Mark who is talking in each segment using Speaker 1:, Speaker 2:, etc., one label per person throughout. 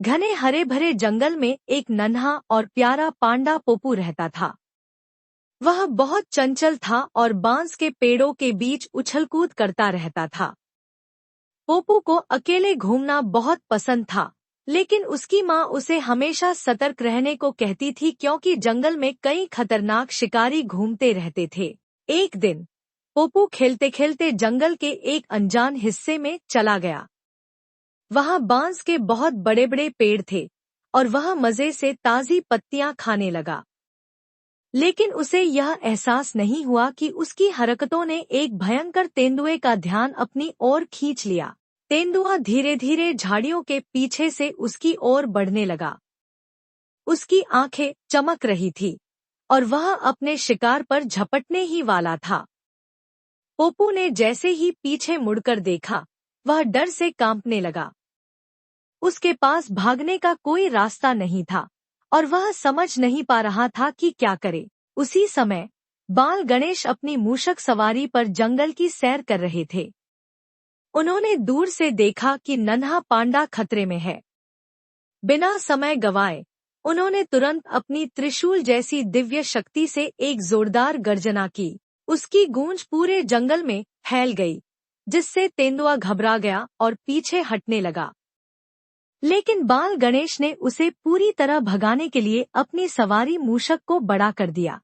Speaker 1: घने हरे भरे जंगल में एक नन्हा और प्यारा पांडा पोपू रहता था। वह बहुत चंचल था और बांस के पेड़ों के बीच उछलकूद करता रहता था। पोपू को अकेले घूमना बहुत पसंद था, लेकिन उसकी माँ उसे हमेशा सतर्क रहने को कहती थी क्योंकि जंगल में कई खतरनाक शिकारी घूमते रहते थे। एक दिन पोपू खेलते खेलते जंगल के एक अनजान हिस्से में चला गया। वहाँ बांस के बहुत बड़े बड़े पेड़ थे और वह मजे से ताज़ी पत्तियां खाने लगा। लेकिन उसे यह एहसास नहीं हुआ कि उसकी हरकतों ने एक भयंकर तेंदुए का ध्यान अपनी ओर खींच लिया। तेंदुआ धीरे धीरे झाड़ियों के पीछे से उसकी ओर बढ़ने लगा। उसकी आंखें चमक रही थी और वह अपने शिकार पर झपटने ही वाला था। पोपू ने जैसे ही पीछे मुड़कर देखा, वह डर से कांपने लगा। उसके पास भागने का कोई रास्ता नहीं था और वह समझ नहीं पा रहा था कि क्या करे। उसी समय बाल गणेश अपनी मूषक सवारी पर जंगल की सैर कर रहे थे। उन्होंने दूर से देखा कि नन्हा पांडा खतरे में है। बिना समय गवाए उन्होंने तुरंत अपनी त्रिशूल जैसी दिव्य शक्ति से एक जोरदार गर्जना की। उसकी गूंज पूरे जंगल में फैल गई, जिससे तेंदुआ घबरा गया और पीछे हटने लगा। लेकिन बाल गणेश ने उसे पूरी तरह भगाने के लिए अपनी सवारी मूषक को बड़ा कर दिया।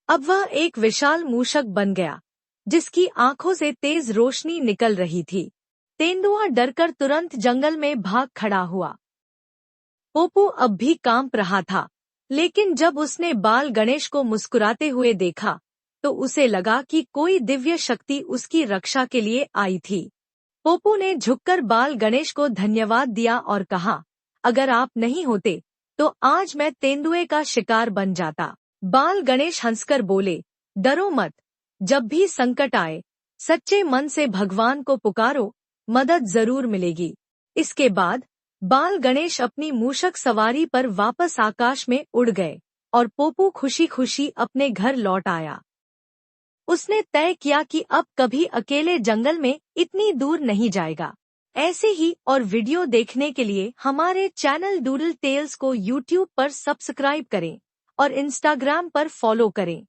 Speaker 1: अब वह एक विशाल मूषक बन गया, जिसकी आंखों से तेज रोशनी निकल रही थी। तेंदुआ डरकर तुरंत जंगल में भाग खड़ा हुआ। पोपू अब भी कांप रहा था, लेकिन जब उसने बाल गणेश को मुस्कुराते हुए देखा, तो उसे लगा कि कोई दिव्य शक्ति उसकी रक्षा के लिए आई थी। पोपू ने झुककर बाल गणेश को धन्यवाद दिया और कहा, अगर आप नहीं होते तो आज मैं तेंदुए का शिकार बन जाता। बाल गणेश हंसकर बोले, डरो मत, जब भी संकट आए सच्चे मन से भगवान को पुकारो, मदद जरूर मिलेगी। इसके बाद बाल गणेश अपनी मूषक सवारी पर वापस आकाश में उड़ गए और पोपू खुशी खुशी अपने घर लौट आया। उसने तय किया कि अब कभी अकेले जंगल में इतनी दूर नहीं जाएगा। ऐसे ही और वीडियो देखने के लिए हमारे चैनल डूडल टेल्स को YouTube पर सब्सक्राइब करें और Instagram पर फॉलो करें।